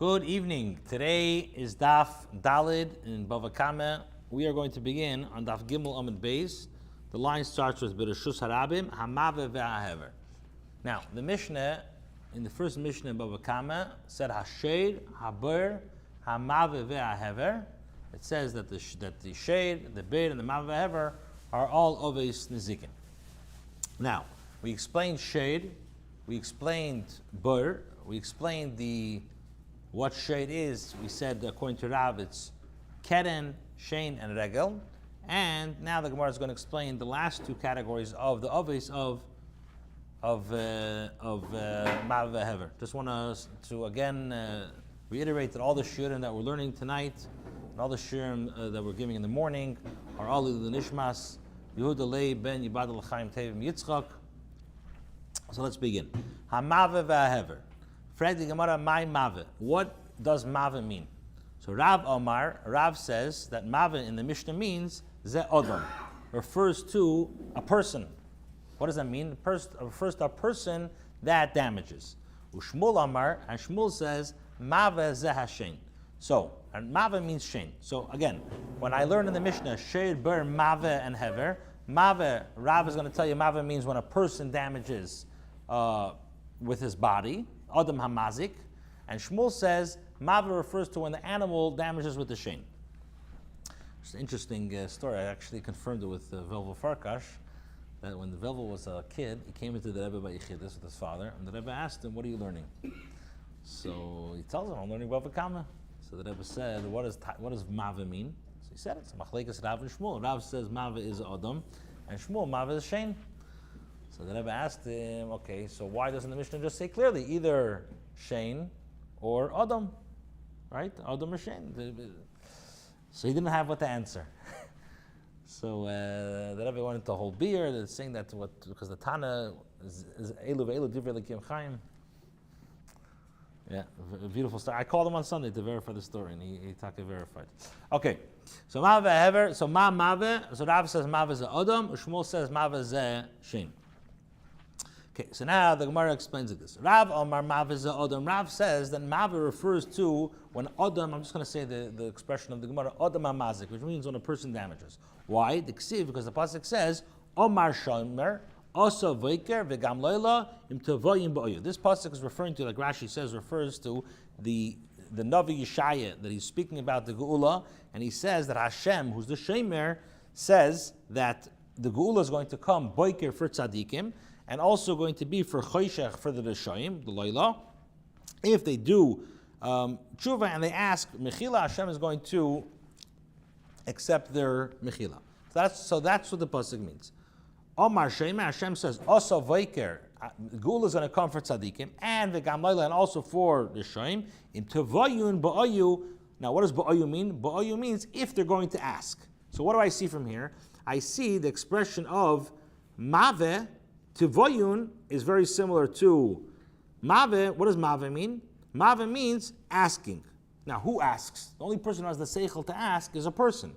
Good evening. Today is Daf Dalid in Bava Kamah. We are going to begin on Daf Gimel Amud Beis. The line starts with Bereshus Harabim Hamave ve'ahever. Now, the Mishnah in the first Mishnah in Bava Kamah said Hashed, Haber, Hamave ve'ahever. It says that the shade, the bid, and the mave ve'ahever are all oves nizikin. Now, we explained shade, we explained bur, we explained what shade is. We said according to Rav, it's keren, shein, and regel. And now the Gemara is going to explain the last two categories of the oves of mave ve'ahever. Just want to again reiterate that all the shiurim that we're learning tonight and all the shiurim that we're giving in the morning are all the nishmas Yehuda Lei ben Yibad l'chaim Tevim Yitzchak. So let's begin. Hamave ve'ahever. Fredi Gemara, my mave. What does mave mean? So Rav says that mave in the Mishnah means ze odom, refers to a person. What does that mean? Refers to a person that damages. Ushmul Amar, and Shmuel says mave ze hashen. So, and mave means shein. So again, when I learn in the Mishnah shed ber mave and hever, mave, Rav is going to tell you mave means when a person damages with his body. Adam hamazik, and Shmuel says Mava refers to when the animal damages with the shein. It's an interesting story. I actually confirmed it with Velvel Farkash, that when the Velvel was a kid, he came into the Rebbe by Yichidus with his father, and the Rebbe asked him, "What are you learning?" So he tells him, "I'm learning Bava Kamah." So the Rebbe said, "What does Mava mean?" So he said, "It's Machlekes Rav and Shmuel. Rav says Mava is Adam, and Shmuel Mava is shein." So the Rebbe asked him, okay, so why doesn't the Mishnah just say clearly either shein or Adam, right? Adam or shein. So he didn't have what to answer. So the Rebbe went into a whole beer, saying that because the Tana is Elu ve'elu divrei Elokim Chaim. Yeah, a beautiful story. I called him on Sunday to verify the story, and he verified. Okay, so Mave ve'ahever, so Ma Mave, so Rav says Mave is Adam, Shmuel says Mave is shein. Okay, so now the Gemara explains it this. Rav Omar Mav is Adam. Rav says that Mav refers to when Adam, I'm just going to say the expression of the Gemara, Adam Amazik, which means when a person damages. Why? The Ksiv, because the Pasuk says, Omar Shomer, Osa Vaiker, Vegam Loila, Im Tavoyim Ba'oyu. This Pasuk is referring to, like Rashi says, refers to the Navi Yeshaya, that he's speaking about the Geula, and he says that Hashem, who's the Shemer, says that the Geula is going to come, Boiker for Tzadikim, and also going to be for Choshech for the Rishayim, the Loila. If they do tshuva and they ask Mechila, Hashem is going to accept their Mechila. So that's what the pasuk means. Omar Shema, Hashem says, also Vaiker, Gula is going to come for Tzadikim, and the Gam Loila, and also for Rishayim. In Tevayun Ba'ayu. Now, what does Ba'ayu mean? Ba'ayu means if they're going to ask. So what do I see from here? I see the expression of Mave. Tivoyun is very similar to Mave. What does Mave mean? Mave means asking. Now, who asks? The only person who has the seichel to ask is a person.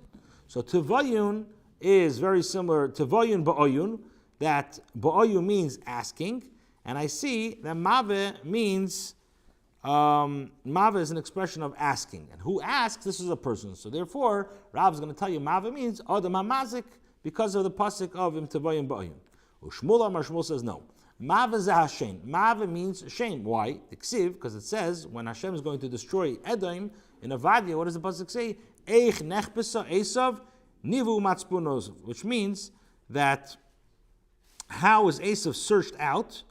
So Tivoyun is very similar to Tivoyun Ba'oyun, that Ba'oyun means asking, and I see that Mave means, Mave is an expression of asking. And who asks? This is a person. So therefore, Rav is going to tell you Mave means Adam HaMazik because of the pasuk of Im Tivoyun Ba'oyun. Shmuel says no. Mave ze hashen. Mave means shame. Why? The ksiv, because it says when Hashem is going to destroy Edom in Avadia, what does the pasuk say? Eich nechpesa Esav nivu matzpunos, which means that how is Esav searched out?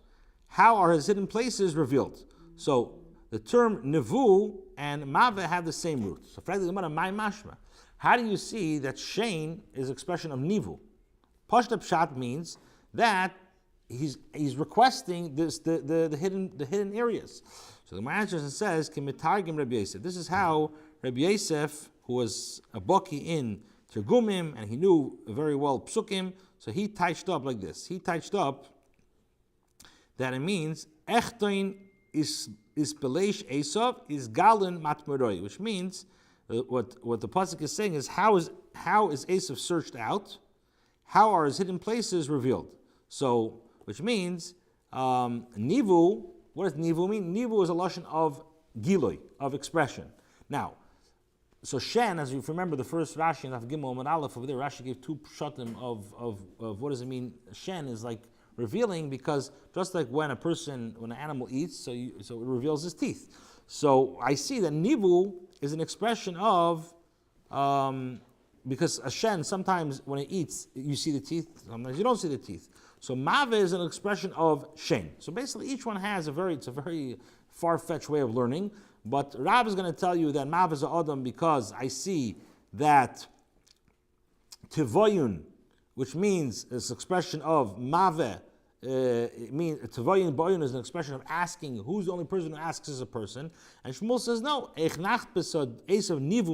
How are his hidden places revealed? So the term nivu and mave have the same root. So frankly, my mashma. How do you see that shein is expression of nivu? Pashta pshat means that he's requesting the hidden areas. So the answer says, "Kimitargim Rabbi Yosef." This is how Rabbi Yosef, who was a baki in Tergumim and he knew very well psukim, so he touched up like this. He touched up that it means Echtoin is Belesh Esav is Galen Matmeroi, which means what the pasuk is saying is how is Esav searched out? How are his hidden places revealed? So, which means Nivu. What does Nivu mean? Nivu is a lashon of giloi, of expression. Now, so shen, as you remember the first Rashi in Daf Gimel Amud Aleph over there, Rashi gave two pshatim of what does it mean? Shen is like revealing, because just like when an animal eats, so it reveals his teeth. So I see that nivu is an expression of, because a shen, sometimes when it eats, you see the teeth, sometimes you don't see the teeth. So mave is an expression of shen. So basically each one has it's a very far-fetched way of learning, but Rav is going to tell you that mave is a adam because I see that tivoyun, which means it's an expression of mave, it means Tavoyin Boyin is an expression of asking. Who's the only person who asks is a person? And Shmuel says no. Nivu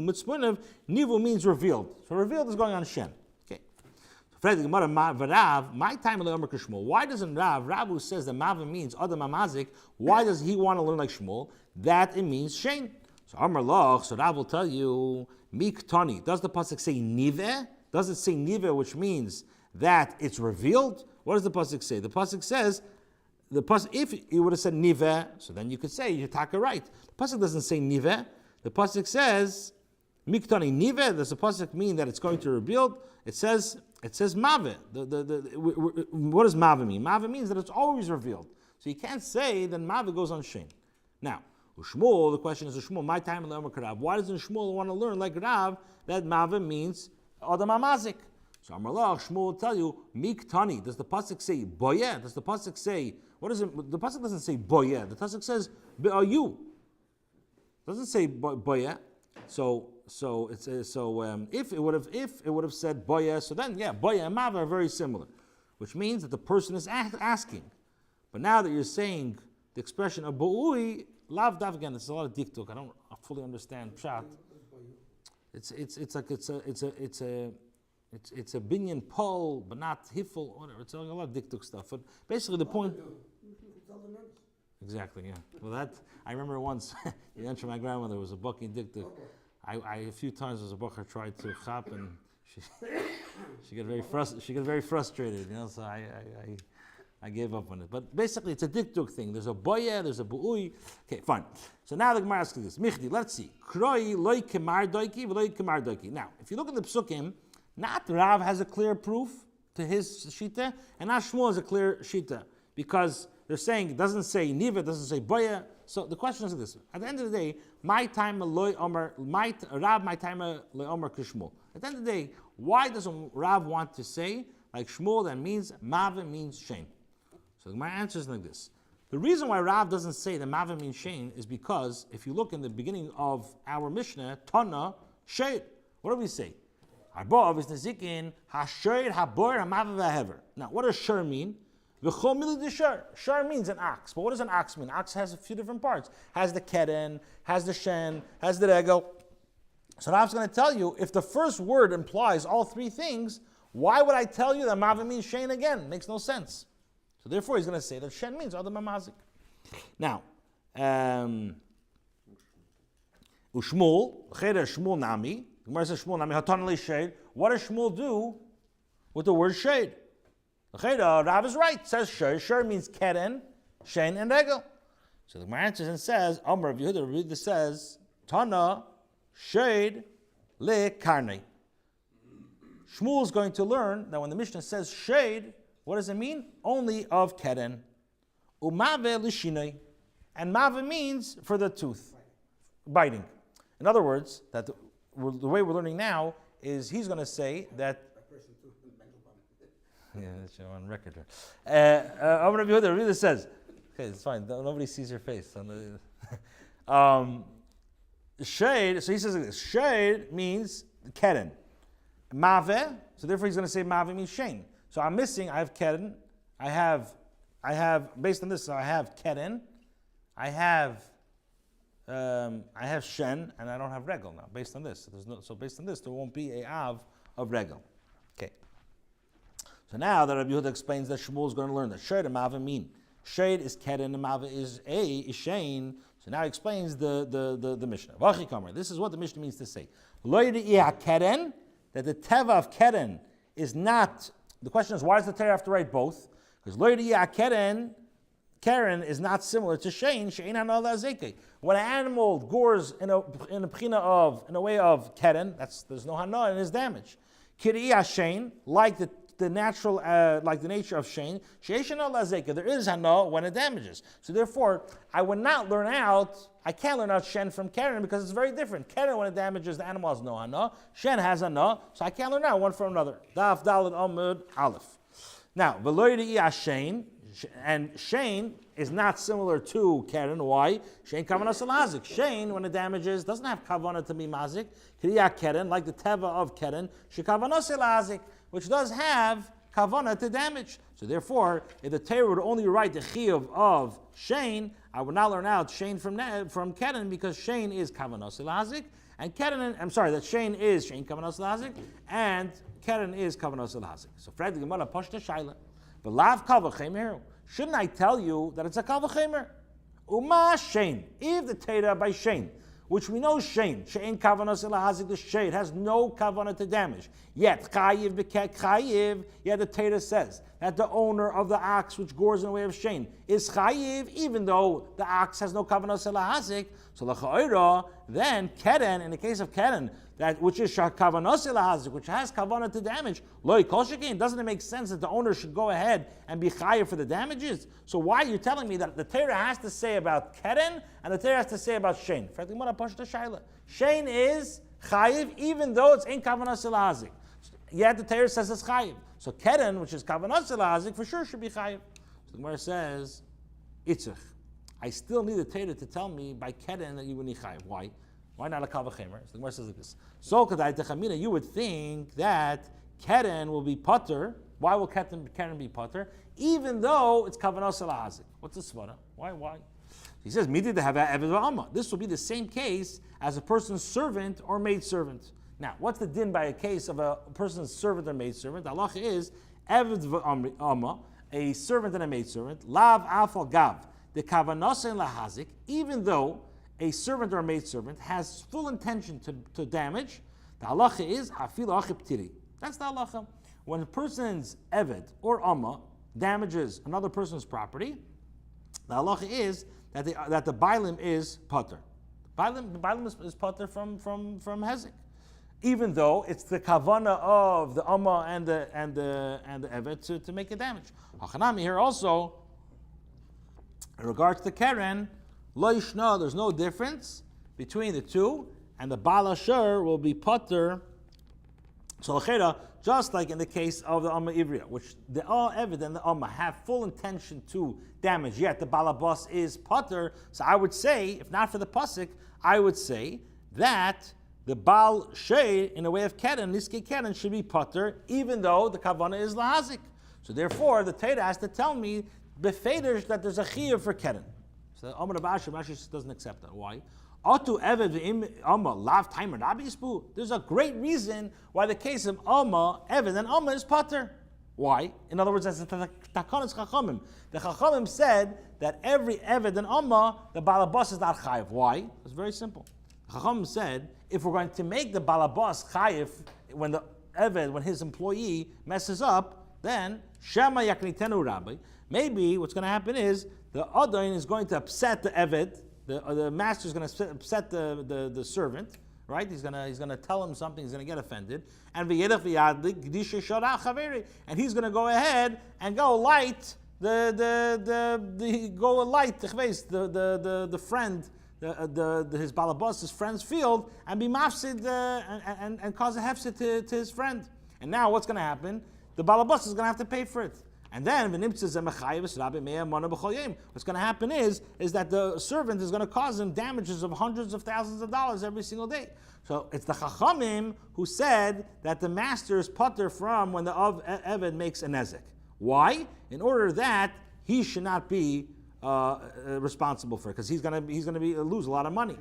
means revealed. So revealed is going on Shen. Okay. My time why doesn't Rav who says that Mava means Adam Amazik, why does he want to learn like Shmuel that it means Shen? So Amar Loch, so Rav will tell you Mik Tani. Does the pasuk say Nive? Does it say Nive, which means that it's revealed? What does the pasuk say? The pasuk says, if you would have said nive, so then you could say you're taka right. The pasuk doesn't say nive. The pasuk says miktani nive. Does the pasuk mean that it's going to reveal? It says mave. What does mave mean? Mave means that it's always revealed. So you can't say that mave goes on shein. Now, Shmuel, the question is Shmuel. My time in the Rav. Why doesn't Shmuel want to learn like Rav that mave means adam amazik? So Amalach, Shmuel will tell you, Mik Tani. Does the pasuk say boye? Does the pasuk say, what is it? The pasuk doesn't say boye. The pasuk says be'ayu. Doesn't say boye. So if it would have said boye, so then boye and mava are very similar, which means that the person is asking. But now that you're saying the expression of bo'ui, lav dav, again, it's a lot of diktuk. I don't fully understand pshat. It's a binyan pole, but not hifel, whatever. It's a lot of diktuk stuff. But basically the point... Exactly, yeah. Well, I remember once, you mentioned my grandmother was a bucky diktuk. I a few times as a bucker tried to chap, and she got very frustrated, so I gave up on it. But basically it's a diktuk thing. There's a boya, there's a bu'ui. Okay, fine. So now the Gemara asks this. Michdi, let's see. Kroi loy kemar doiki, v'loy kemar doiki. Now, if you look at the psukim, not Rav has a clear proof to his shita, and not Shmuel has a clear shita, because they're saying it doesn't say niva, it doesn't say boya. So the question is this: at the end of the day, my time loy omer, Rav, my time loy omer kishmul. At the end of the day, why doesn't Rav want to say like Shmuel that means mava means shame? So my answer is like this: the reason why Rav doesn't say that mava means shame is because if you look in the beginning of our Mishnah, Tana Shed, what do we say? Now, what does shur mean? Shur means an ox. But what does an ox mean? Ox has a few different parts. Has the keren, has the shen, has the regel. So now I'm going to tell you, if the first word implies all three things, why would I tell you that mava means shen again? It makes no sense. So therefore he's going to say that shen means adam amazik. Now, Ushmul, cheder Shmuel nami, Gemara says Shmuel nami hatanali shade. What does Shmuel do with the word shade? Rav is right. It says shade. Shade means keren, shein, and regel. So the Gemara answers and says, Amar Rabbi Yehuda says, Tana shade le karnei. Shmuel is going to learn that when the Mishnah says shade, what does it mean? Only of keren. Umave lishinei. And mave means for the tooth, biting. In other words, that the way we're learning now is he's going to say that. Yeah, that's on record here. Rabbi Yehuda really says, okay, it's fine. Nobody sees your face. Shade. So he says like this: shade means keren. Mave. So therefore he's going to say mave means shein. So I'm missing. I have keren. I have based on this. So I have keren. I have shen, and I don't have regel now. Based on this, so based on this, there won't be a av of regel. Okay. So now that Rabbi Yehuda explains that Shmuel is going to learn that shade and mava mean shade is keren and mava is shein. So now he explains the Mishnah. Vachi Kamar. This is what the Mishnah means to say. Lo yidei keren, that the teva of keren is not. The question is, why does the Torah have to write both? Because lo yidei keren, Keren is not similar to Shein. Shein hana la'azeke. When an animal gores in a way of Keren, there's no hana and is damage. Kiriya Shein, like the natural, like the nature of Shein, Sheishana la'azeke. There is hana when it damages. So therefore, I can't learn out Shen from Keren because it's very different. Keren, when it damages, the animal has no hana. Shen has hana, so I can't learn out one from another. Daf Daled Amud Aleph. Now, Veloyri Shein, and Shein is not similar to Keren. Why? Shein kavanas lazik. Shein, when it damages, doesn't have kavanah to be mazik. Kriya Keren, like the teva of Keren, shekavanas lazik, which does have kavanah to damage. So therefore, if the Torah would only write the chiyuv of Shein, I would not learn out Shein from Keren because Shein is kavanas lazik, and Keren, I'm sorry, that Shein is Shein kavanas lazik, and Keren is kavanas lazik. So Fred the Gemara pashta shaila. But lav kavachemer. Shouldn't I tell you that it's a kavachemer? Uma shein. If the Torah by shein, which we know shein kavanas lahazik, the shein has no kavanah to damage. Yet chayiv b'ket chayiv. Yet the Torah says that the owner of the ox which gores in the way of shein is chayiv, even though the ox has no kavanah lahazik. So l'cha'ira, then Keren, in the case of Keren, that which is kavanah lahazik, which has kavanah to damage, loy kol shekein, doesn't it make sense that the owner should go ahead and be chayiv for the damages? So why are you telling me that the Torah has to say about Keren and the Torah has to say about shein? Shein is chayiv even though it's in kavanah lahazik. Yet the Torah says it's chayiv. So Keren, which is kavanah lahazik, for sure should be chayiv. So the Gemara says, itzich. I still need the Torah to tell me by Keren that you would need chayiv. Why? Why not a kavachemer? So the Gemara says like this. So kadai techamina, you would think that Keren will be potter. Why will Keren be potter? Even though it's kavanah lahazik. What's the svara? Why? He says, midi to have eved v'ama. This will be the same case as a person's servant or maidservant. Now, what's the din by a case of a person's servant or maidservant? The halacha is eved v'ama, a servant and a maidservant, lav afal gav, the kavanah lahazik, even though a servant or a maidservant has full intention to damage, the halacha is afilu achib tiri. That's the halacha. When a person's eved or amma damages another person's property, the halacha is that the bailim is potter. The bailim is potter from hezek, even though it's the kavana of the amma and the eved to make a damage. Hachanami here also, in regards to Keren, lo yishna, there's no difference between the two, and the Baal Asher will be potter. So l'chera, just like in the case of the Amma Ivriya, which the Eved and the Amma have full intention to damage, yet the Balabas is potter. So I would say, if not for the pasuk, I would say that the Baal Shei, in a way of Keren, Niske Keren, should be potter, even though the Kavana is Lahazik. So therefore, the Torah has to tell me befeders that there's a chiyuv for Keren. So the Amar Rashi doesn't accept that. Why? There's a great reason why the case of Amma, Eved, and Amma is potter. Why? In other words, as the Takanas Chachamim. The Chachamim said that every Eved and Amma, the Balabas is not chayiv. Why? It's very simple. The Chachamim said, if we're going to make the Balabas chayiv when the Eved, when his employee messes up, then Shema Yaknitenu Rabbi. Maybe what's going to happen is the Adain is going to upset the Eved. The master is going to upset the servant, right? He's going to tell him something. He's going to get offended, and he's going to go ahead and go light the friend, his balabas, his friend's field, and be mafsid and cause a hefsid to his friend. And now what's going to happen? The balabas is going to have to pay for it. And then what's going to happen is that the servant is going to cause him damages of hundreds of thousands of dollars every single day. So it's the Chachamim who said that the master is potter from when the Eved makes a nezek. Why? In order that he should not be responsible for it, because he's going to lose a lot of money.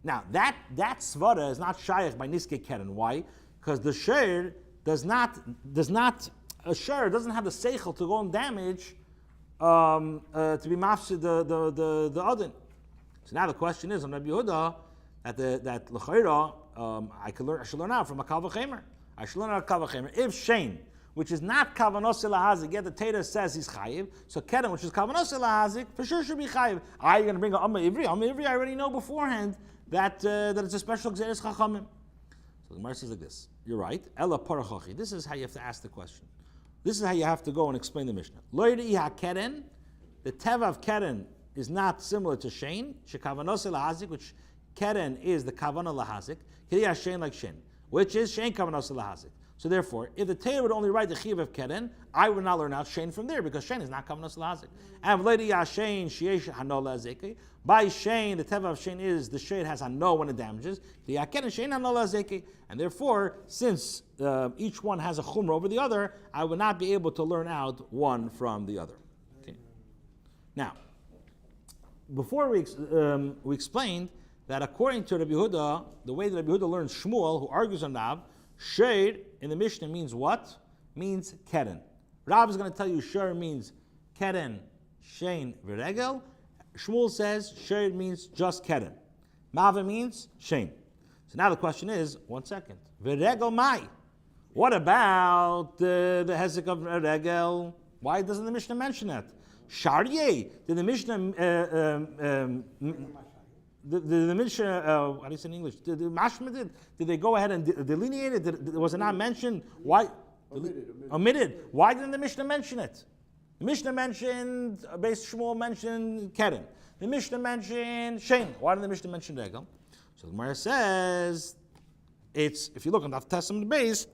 Now that svara is not shayach by Niske Keren. Why? Because the share does not. A share doesn't have the seichel to go and damage to be mafsid the adin. So now the question is on Rabbi Yehuda that l'chayra I should learn out from a kal v'chemer. I should learn out a kal v'chemer. If shein, which is not kavanos lahazik, yet the Torah says he's chayiv. So keren, which is kavanos lahazik, for sure should be chayiv. Are you going to bring a amma ivri? Amma ivri, I already know beforehand that it's a special gzeres chachamim. So the Gemara says like this. You're right. Ella parachachi. This is how you have to ask the question. This is how you have to go and explain the Mishnah. Lo yirei keren. The teva of keren is not similar to shein. Shekavanos lahazik, which keren is the kavana lahazik. Kiriyah shein like shein, which is shein kavanos lahazik. So therefore, if the Torah would only write the chiv of keren, I would not learn out shein from there because shein is not kavanos lahazik. And v'leidiyah shein sheyesh hano lazeki. By shein, the teva of shein is the shein has hano when it damages. Kiriyah keren shein hano lazeki. And therefore, since each one has a chumrah over the other, I would not be able to learn out one from the other. Okay. Now, before we explained that according to Rabbi Yehuda, the way that Rabbi Yehuda learns Shmuel, who argues on Rav, Sheir in the Mishnah means what? Means keren. Rav is going to tell you Sheir means keren, shein, v'regel. Shmuel says Sheir means just keren. Mava means shein. So now the question is, one second, v'regel mai. What about the hezek of regel? Why doesn't the Mishnah mention that? Sharyeh, did the Mishnah, the Mishnah, how do you say in English? The Mashma did they go ahead and delineate it? Was it not mentioned? Why? Omitted. Why didn't the Mishnah mention it? The Mishnah mentioned, Beis Shmuel mentioned Keren. The Mishnah mentioned Shein. Why didn't the Mishnah mention Regel? So the Gemara says, if you look on the Testament base,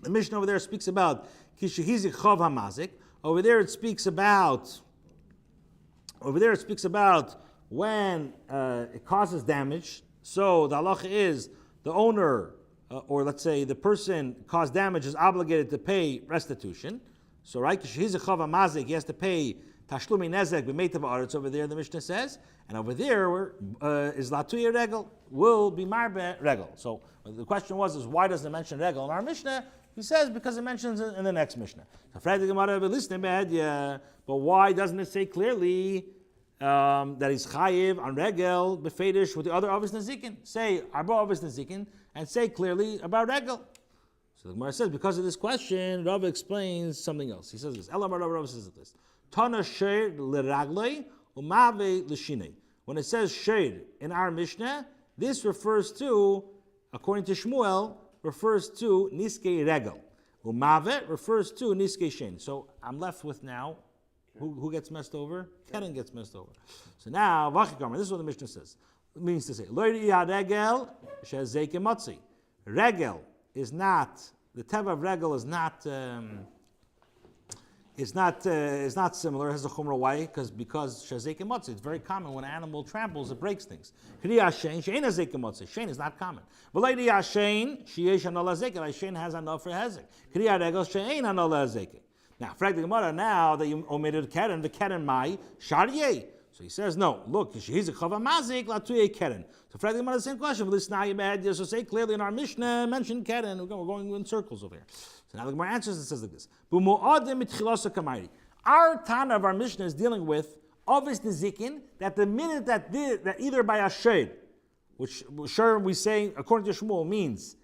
the Mishnah over there speaks about Kishihizik Chav HaMazik. Over there it speaks about when it causes damage. So the halacha is the owner, or let's say the person caused damage, is obligated to pay restitution. So right, he's a chava mazik, he has to pay tashlumi nezek b'meitav aretz over there. The Mishnah says, and over there is latuya regel, will be marbe regel. So the question is why doesn't it mention regel in our Mishnah? He says because it mentions it in the next Mishnah. But why doesn't it say clearly that he's chayiv on regel befedish with the other avis nezikin? Say arba avis nezikin and say clearly about regel. So the Gemara says because of this question, Rav explains something else. He says this. Rav says this. Tana sheir leraglei umave l'shinei. When it says sheir in our Mishnah, this refers to, according to Shmuel, refers to niskei regel. Umave refers to niskei shein. So I'm left with now, who gets messed over? Keren gets messed over. So now, Bava Kamah, this is what the Mishnah says. It means to say, Lo yirei regel shezeke matzi. Regel is not, the teva of regel is not similar. It has a chumrah. Why? Because shezeke matzi. It's very common when an animal tramples, it breaks things. Shein is not common. But shein has enough for hezek. Regel shein hezek. Now, frag the Gemara, now that you omitted keren, the keren mai sharyeh. So he says, no, look, he's a chava mazik, latuye keren. So frag the Gemara, the same question. So say clearly in our Mishnah, mention keren. We're going in circles over here. So now the Gemara answers and says like this. Our Tana of our Mishnah is dealing with obvious nezikin, that the minute that either by a sheir, which sure we say, according to Shmuel, means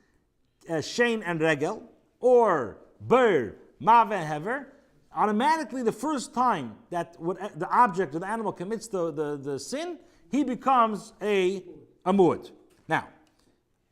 shein and regel, or ber, Mav and Hever, automatically the first time that the object or the animal commits the sin, he becomes a muad. Now,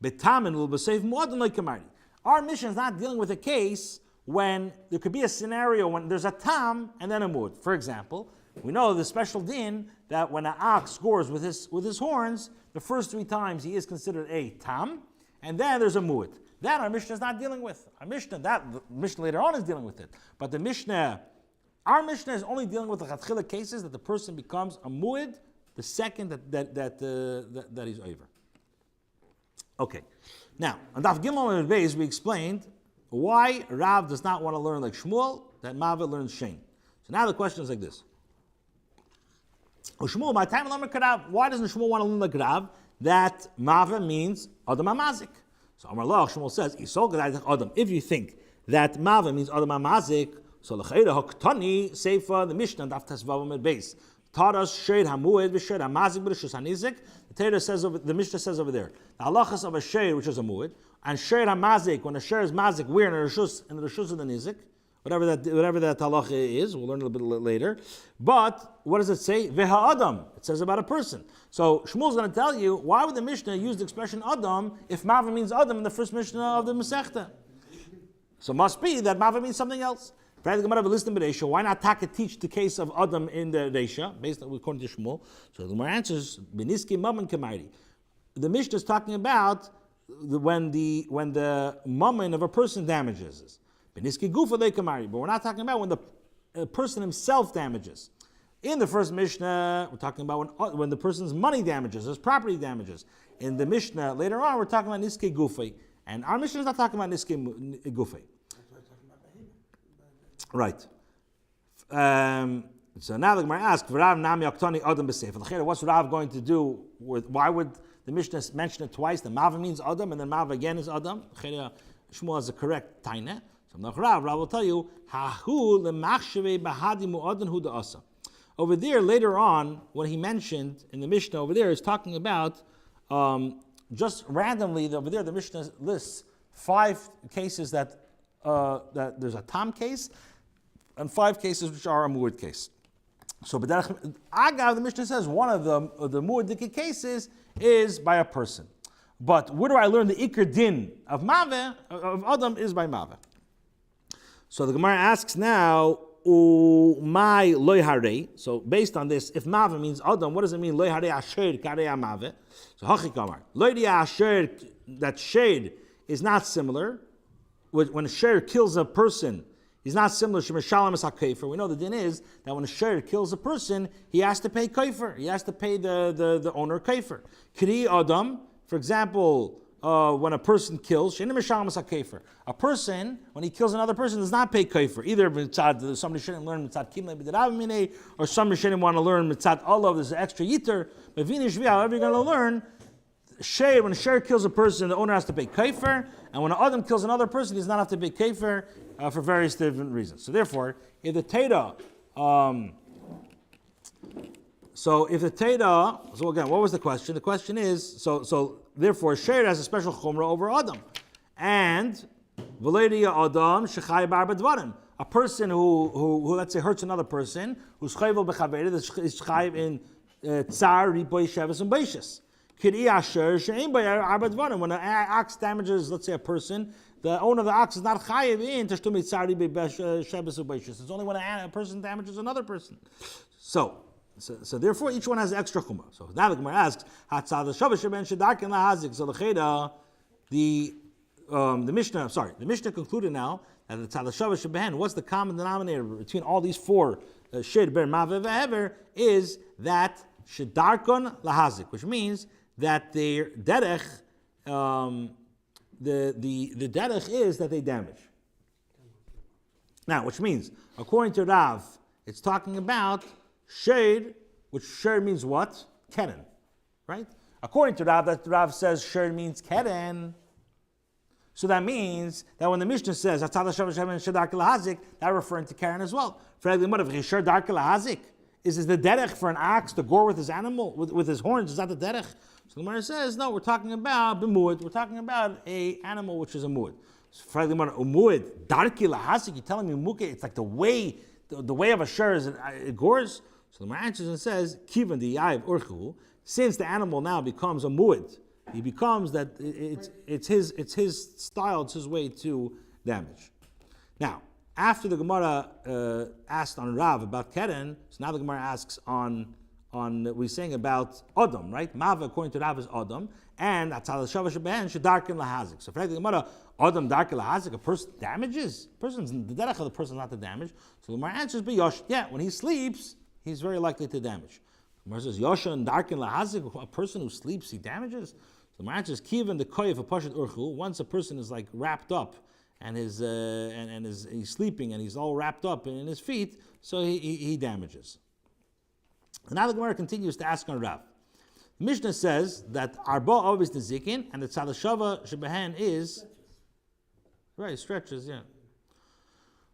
betamin will be safe muad like kamari. Our mission is not dealing with a case when there could be a scenario when there's a tam and then a muad. For example, we know the special din that when an ox scores with his horns, the first 3 times he is considered a tam, and then there's a muad. That our Mishnah is not dealing with. The Mishnah later on is dealing with it. But our Mishnah is only dealing with the chatchila cases that the person becomes a mu'id the second that he's over. Okay. Now, on Daf Gimel and Beis, we explained why Rav does not want to learn like Shmuel, that Mava learns Shein. So now the question is like this. Shmuel, my time why doesn't Shmuel want to learn like Rav that Mava means Adam HaMazik? So Amar Lach, Shmuel says, if you think that Mava means Adam HaMazik, so l'chayra haktani seifa the Mishnah Daf Tesvav Amud Beis taught us Shed Hamued v'Shed Hamazik b'Reshus Hanizik. The Mishnah says over there, the halachas of a Shed, which is a Mued, and Shed Hamazik, when a Shed is Mazik, we're in the Reshus of the Nizik, whatever that halacha is, we'll learn a little bit later. But what does it say? Veha Adam. It says about a person. So Shmuel's going to tell you, why would the Mishnah use the expression Adam if Mava means Adam in the first Mishnah of the Masechta? So it must be that Mava means something else. Why not Taka teach the case of Adam in the Reisha, based on according to Shmuel? So the Gemara answers, Beniski Mammon Kamairi. The Mishnah is talking about when the mammon of a person damages us. Beniski Gufa they Kamari. But we're not talking about when the person himself damages. In the first Mishnah, we're talking about when the person's money damages, his property damages. In the Mishnah later on, we're talking about Niske Gufay. And our Mishnah is not talking about Niske Gufay. Right. So now the Gemara asks, what's Rav going to do with, why would the Mishnah mention it twice? The Mava means Adam, and then Mava again is Adam. Shmuel has a correct taina. So Rav will tell you, over there, later on, what he mentioned in the Mishnah over there is talking about, just randomly, over there, the Mishnah lists 5 cases that there's a Tam case, and 5 cases which are a Mu'ud case. So, but Agav, the Mishnah says one of the Mu'ud cases is by a person. But where do I learn the Iker Din of Maveh, of Adam, is by Maveh. So the Gemara asks now, my loy hare. So based on this, if Maveh means Adam, what does it mean? Loy hare asher karei Maveh. So Hachi Kamar, loy asher, that shade is not similar. When a share kills a person, he's not similar to Meshalem as HaKefer. We know the din is that when a share kills a person, he has to pay Kefer. He has to pay the owner Kefer. Kiri Adam, for example, when a person kills, a person, when he kills another person, does not pay Kefer. Either somebody shouldn't learn Mitzad Kimle B'Dirav, or somebody shouldn't want to learn Mitzad Olav, there's an extra Yiter. But however you're going to learn, when a share kills a person, the owner has to pay Kefer, and when an Adam kills another person, he does not have to pay Kefer for various different reasons. So therefore, if the Teda, so again, what was the question? The question is, so therefore, share has a special chumrah over Adam, and Valeria Adam shechai bar b'dvarim. A person who let's say hurts another person, who's chayvel b'chaveda, is chayv in tsar ripoy sheves and beishes. When an ox damages, let's say, a person, the owner of the ox is not chayiv in tashtumi tzari sheves u'beishis. It's only when a person damages another person. So therefore, each one has extra chumrah. So now the Gemara asks, So the Mishnah concluded now that the tzad ha'shavah shebehen, what's the common denominator between all these 4 shed ber maveh ve'ever, is that shedarkon lahazik, which means that their derech, the derech is that they damage. Now, which means, according to Rav, it's talking about shade, which shade means what? Keren, right? According to Rav, that Rav says shade means keren. So that means that when the Mishnah says that referring to keren as well. Is the derech for an ox to gore with his animal, with his horns? Is that the derech? So the Gemara says, no, we're talking about b'muad. We're talking about a animal which is a muad. So umuad, darki lahasik, you're telling me muke, it's like the way of a shur is it gores? So the Gemara answers and says, kivan di yav urchu, since the animal now becomes a muad, he becomes that it's his style, it's his way to damage. Now, after the Gemara asked on Rav about Keren, so now the Gemara asks on we're saying about Adam, right? Mava, according to Rav, is Adam, and Atzal Shava Sheben should darken lahazik. So, for the Gemara, Adam darken lahazik, a person damages. The derech of the person is not to damage. So the Gemara answers, but Yosh, yeah, when he sleeps, he's very likely to damage. The Gemara says, Yosha and darken lahazik, a person who sleeps, he damages. So the Gemara answers, Kivan the koyev of Pashat Urchu, once a person is like wrapped up, and he's sleeping and he's all wrapped up in his feet, so he damages. And now the Gemara continues to ask on Rav. The Mishnah says that Arba always Nezikin and the Tzad Shava Shebehen is right, stretches, yeah.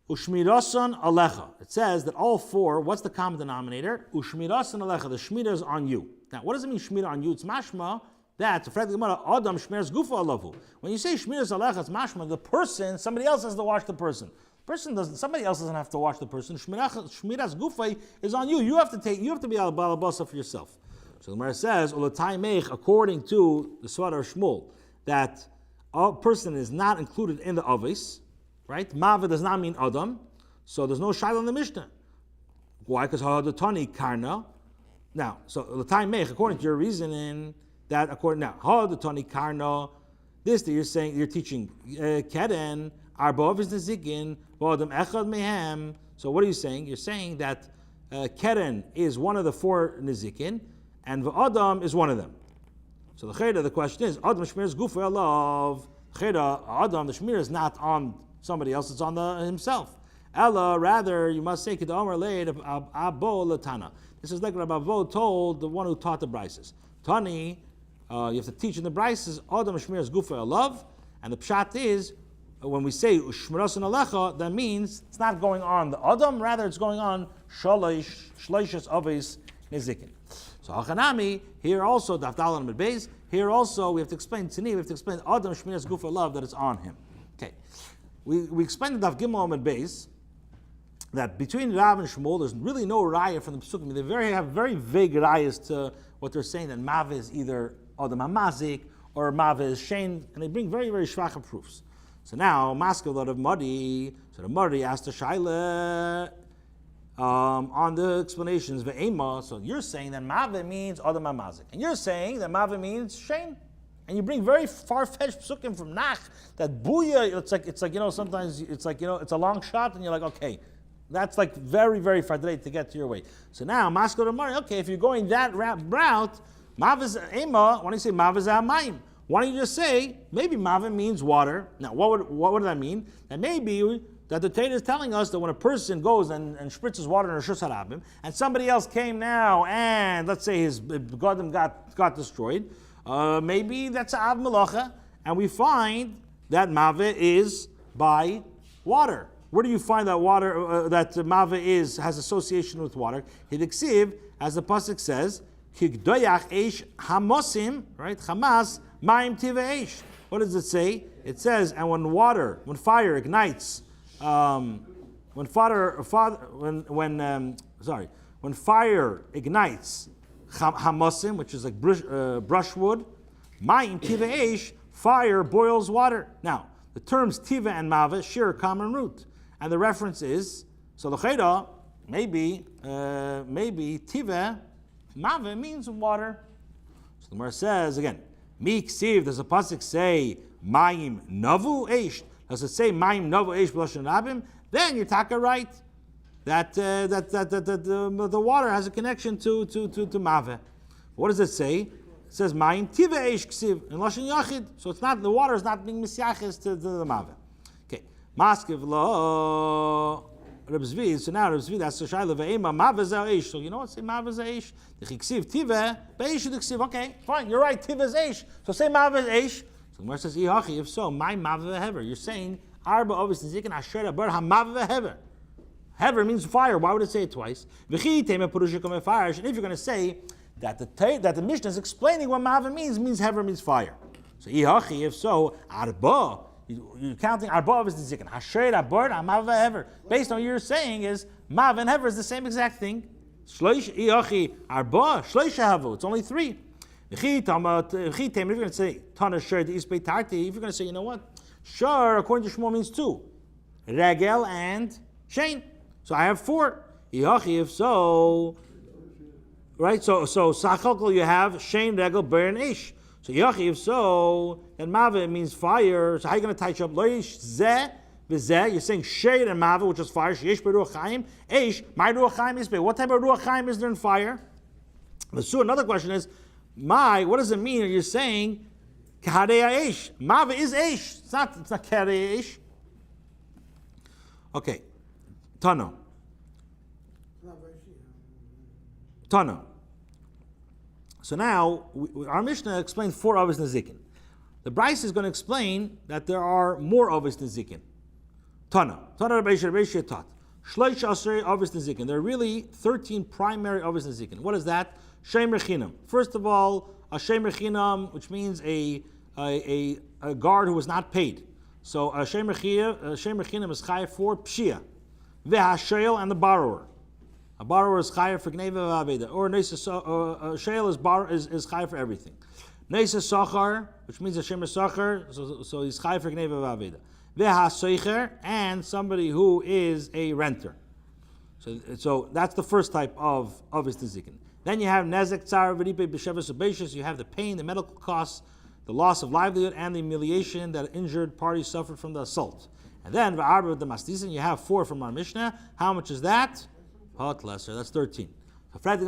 Ushmirasan alecha. It says that all four, what's the common denominator? Ushmirasan alecha, the shmira is on you. Now, what does it mean shmira on you? It's mashma that, Adam shmiras gufa alavu. When you say shmiras alecha, it's mashma, the person, somebody else has to wash the person. Somebody else doesn't have to wash the person. Shmiras gufa is on you. You have to be al balabasa for yourself. So the Gemara says, according to the Svara of Shmuel, that a person is not included in the avis. Right? Mava does not mean Adam, so there's no shaila in the Mishnah. Why? Because Ha'adatani Karna. Now, so L'tai Mech, according to your reasoning, Ha'adatani Karna, this that you're saying, you're teaching Keren, Arba is Nezikin, V'adam Echad Mehem. So what are you saying? You're saying that Keren is one of the four Nezikin, and V'adam is one of them. So the question is, Adam Shmir is Gufa Alav. Adam, the Shmir is not on somebody else, it's on himself. Ella, rather, you must say, Kedamar leid abo latana. This is like Rabbi Avo told the one who taught the brises. Tani, you have to teach in the brises, Adam Shmir Gufa Alav, and the pshat is, when we say Shmirasan Alecha, that means it's not going on the Adam, rather it's going on Shleishas Aves Nezikin. So Hachanami, here also, Daf Dalan Amud Beis, here also we have to explain Tzini, we have to explain Adam Shmir Gufa Alav, that it's on him. Okay. We explained in Daf Gimel Amud Beis that between Rav and Shmuel, there's really no raya from the Pesukim. They have very vague rayas to what they're saying, that Mava is either Adam HaMazik or Mava is Shein, and they bring very, very shvacha proofs. So now, Maskav of Muddy, so the Muddy asked the Shaila on the explanations, Ve'ema, so you're saying that Mava means Adam HaMazik, and you're saying that Mava means Shein. And you bring very far-fetched psukim from Nach that buya. It's like sometimes it's a long shot, and you're like, okay, that's like very, very far to get to your way. So now Maskal Ramari, okay, if you're going that route, Mavaz Ema. Why don't you say Mavaz Amayim? Why don't you just say maybe Mava means water? Now, what would that mean? That maybe that the Torah is telling us that when a person goes and spritzes water in a Rishus Harabim, and somebody else came now, and let's say his garden got destroyed. Maybe that's Av Melacha, and we find that Mave is by water. Where do you find that water, that Mave has association with water? Hidiksiv, as the pasuk says, Kigdoyach Eish Hamosim, right? Hamas Maim Tiva Eish. What does it say? It says, and when fire ignites, when fire ignites Hamosim, which is like brushwood, Mayim Tiva Eish, fire boils water. Now, the terms Tiva and Mava share a common root. And the reference is, so the Cheda, maybe Tiva, Mava means water. So the Gemara says again, Mi Ksiv, does the pasuk say Mayim Navu Eish? Does it say Mayim Navu Eish B'Lashon Rabim? Then you're taka right. That the water has a connection to Mave. What does it say? It says Mayim Tiva Eish Ksiv in Lashon Yachid. So it's not, the water is not being misyaches to the Mave. Okay. Maskiv lo Reb Zvi. So now Reb Zvi, that's the Shaila ve'ema Mave za Eish. So you know what? Say Mave za Eish. The Ksiv Tiva Beish the Ksiv. Okay, fine. You're right. Tiva is Eish. So say Mave Eish. So the Gemara says Ihachi. If so, my Mave ve'hever. You're saying Arba Ovis Nizikin Asher Abar HaMave ve'hever. Hever means fire. Why would it say it twice? And if you're going to say that the Mishnah is explaining what Mava means Hever means fire. So if so, Arba, you're counting Arba of the Zikin. Hasher Abur, Mava Hever. Based on what you're saying is Mava and Hever is the same exact thing. Shloish Iachi Arba, Shloish Havu. It's only three. If you're going to say Tana Sher the Isbei Tarti, if you're going to say, you know what? Shar, according to Shmuel, means two. Regel and Shein. So I have four. If so, right? So Sachalkal you have Shein, Regel, Ber, and Ish. So if so, then Mava means fire. So how are you going to touch up? Loish Zeh v'Zeh. You're saying Shein and Mava, which is fire. Sheyesh beruach chaim. Ish, my ruach chaim is. What type of ruach chaim is there in fire? So another question is, what does it mean? Are you saying Kaharei Ish? Mava is Ish. It's not Kaharei Ish. Okay. Tano. So now, our Mishnah explains 4 Avos Nezikin. The Bryce is going to explain that there are more Avos Nezikin. Tana Rabbi Shia taught. Shloish Asrei Avos Nezikin. There are really 13 primary Avos Nezikin. What is that? Shem Rechinam. First of all, a Shem Rechinam, which means a guard who was not paid. So a Shem Rechinam is chayav for Pshia. V'hashayel and the borrower. A borrower is chayav for Gneva v'Aveda. Or Shayel is chayav for everything. Neisa Sachar, which means a Shem Sachar, so he's chayav for Gneva v'Aveda. V'haseicher, and somebody who is a renter. So that's the first type of his nezikin. Then you have nezek tzar v'ripe b'sheves ubeishus. You have the pain, the medical costs, the loss of livelihood, and the humiliation that injured parties suffered from the assault. And then v'arba with the mastisin, you have 4 from our Mishnah. How much is that? Hot lesser. That's 13. So what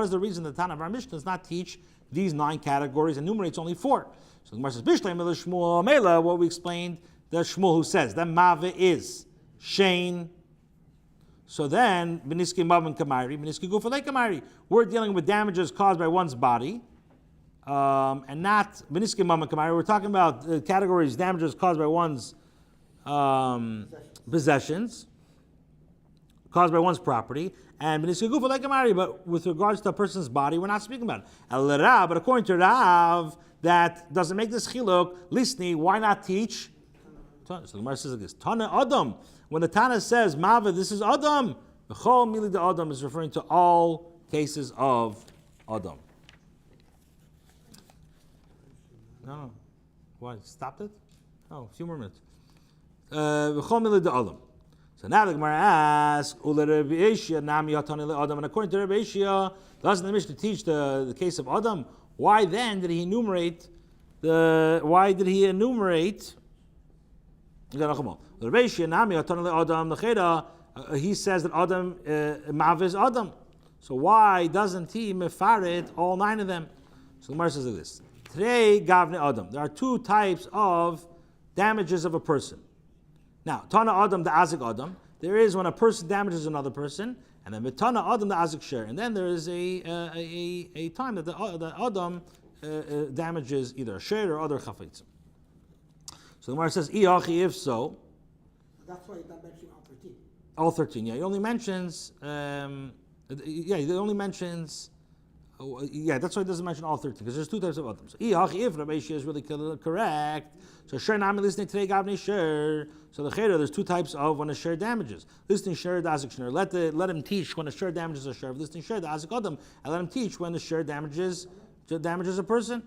is the reason the Tana of our Mishnah does not teach these 9 categories, enumerates only 4? So the Gemara says, Shmuel Mela, what we explained, the Shmuel who says that Mave is Shane. So then, Beniski Mav Kamari, Beniski Gufalei Kamari. We're dealing with damages caused by one's body, and not Beniski Mav Kamari. We're talking about categories, damages caused by one's possessions, caused by one's property, and but with regards to a person's body, we're not speaking about it. But according to Rav, that doesn't make this chiluk. Lisni, why not teach? So the Gemara says like this: Tana Adam. When the Tana says Mava, this is Adam. The Chol Mili de Adam is referring to all cases of Adam. No, why stopped it? Oh, a few more minutes. The Chol Mili de Adam. So now the Gemara asks, and according to Rabbi Ishia, doesn't the Mishnah teach the case of Adam? Why then did he enumerate He says that Adam Mav is Adam. So why doesn't he mefaret all 9 of them? So the Gemara says like this: Today, Gavne Adam. There are 2 types of damages of a person. Now, Tana Adam, the Azik Adam, there is when a person damages another person, and then Tana Adam, the Azik Sher, and then there is a time that the Adam damages either a Sher or other Chafetz. So the Gemara says, if so. That's why he doesn't mention all 13. All 13, yeah. He only mentions, that's why he doesn't mention all 13, because there's 2 types of Adam. So, if Rabbi Shia is really correct, so Sher Nami listening today, Gavni Sher. So the Cheda, there's 2 types of when a Sher damages. Listening Sher, the Azik Sher. Let him teach when a Sher damages a Sher. Listening Sher, the Azik Adam, and let him teach when the Sher damages a person.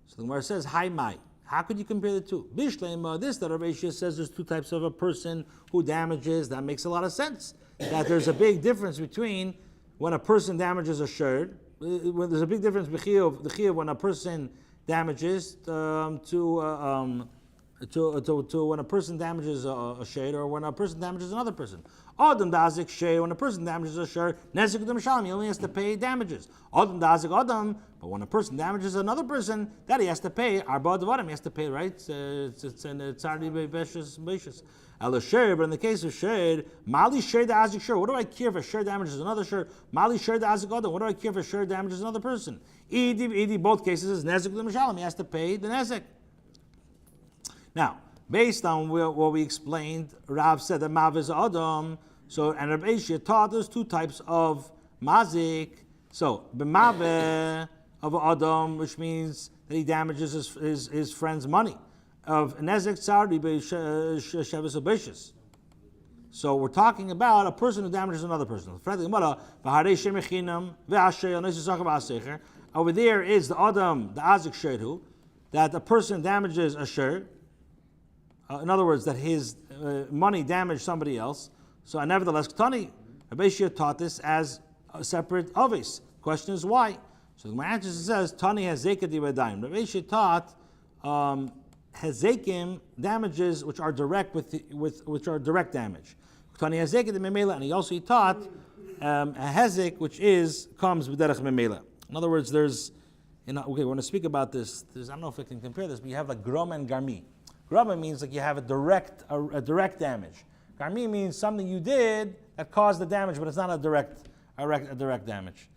So the Gemara says, Hi Mai. How could you compare the 2? Bishlema, this that Rabbi Shia says there's 2 types of a person who damages. That makes a lot of sense. That there's a big difference between when a person damages a Sher. When there's a big difference the Chiyuv when a person damages to when a person damages a shade or when a person damages another person. Adam dazik shade, when a person damages a shade, nezik udam shalom, he only has to pay damages. Adam dazik adam, but when a person damages another person, that he has to pay arba devarim, he has to pay, right? It's in tzardi beishus. But in the case of shade, mali shade azik shade. What do I care if a shade damages another shade? Mali shade azik adam. What do I care if a shade damages another person? Idi, both cases is nezik udam shalom. He has to pay the nezik. Now, based on what we explained, Rav said that Mav is Adam. So, and Rabbi Ishia taught there's 2 types of mazik. So, b'mave of Adam, which means that he damages his friend's money. Of nezik tzardi b'sheves ubeishus. So, we're talking about a person who damages another person. Over there is the Adam, the Azik Shedu, that a person damages a Sher. In other words, that his money damaged somebody else. So, nevertheless, Tani, Rabbi Shia taught this as a separate avis. Question is why? So, my answer says Tani has zekah dibadayim. Rabbi Shia taught hezekim damages which are direct which are direct damage. Tani has zekah dimemela, and he taught a hezek which comes with derech memela. In other words, there's we're going to speak about this. I don't know if I can compare this, but you have like grom and garmi. Grama means like you have a direct damage. Garmi means something you did that caused the damage, but it's not a direct damage.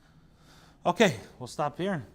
Okay, we'll stop here.